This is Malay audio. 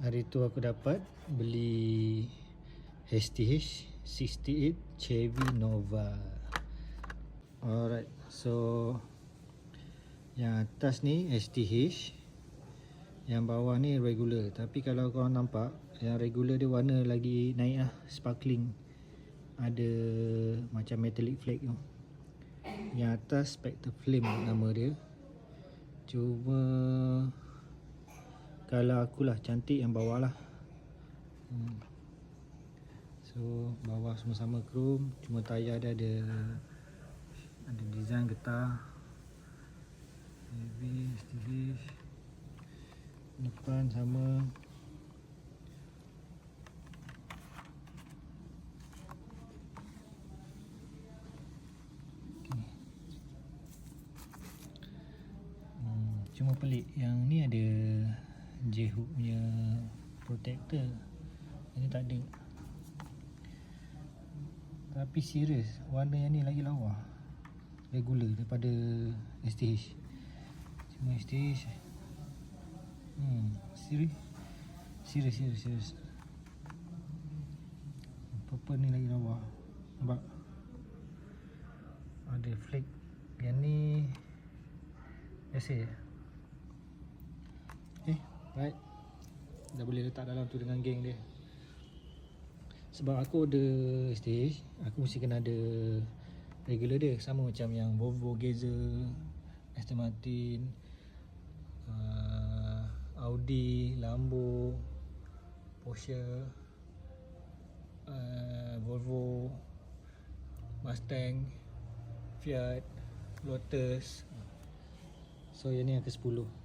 Hari tu aku dapat beli STH 68 Chevy Nova. Alright, so yang atas ni STH, yang bawah ni regular. Tapi kalau korang nampak, yang regular dia warna lagi naik lah, sparkling. Ada macam metallic flake tu. Yang atas Spectre Flame nama dia. Cuma kalau akulah cantik yang bawah lah. So bawah semua sama chrome, cuma tayar dia ada design getah. Heavy STH. Depan sama. Cuma pelik yang ni ada J-hook punya protector, ini tak ada. Tapi serius, warna yang ni lagi lawa regular daripada STH. Cuma STH serius purple ni lagi lawa. Nampak ada flake. Yang ni biasa je. Right, dah boleh letak dalam tu dengan geng dia. Sebab aku ada STH, aku mesti kena ada regular dia. Sama macam yang Volvo, Gazelle, Aston Martin, Audi, Lambo, Porsche, Volvo, Mustang, Fiat, Lotus. So yang ni yang ke-10.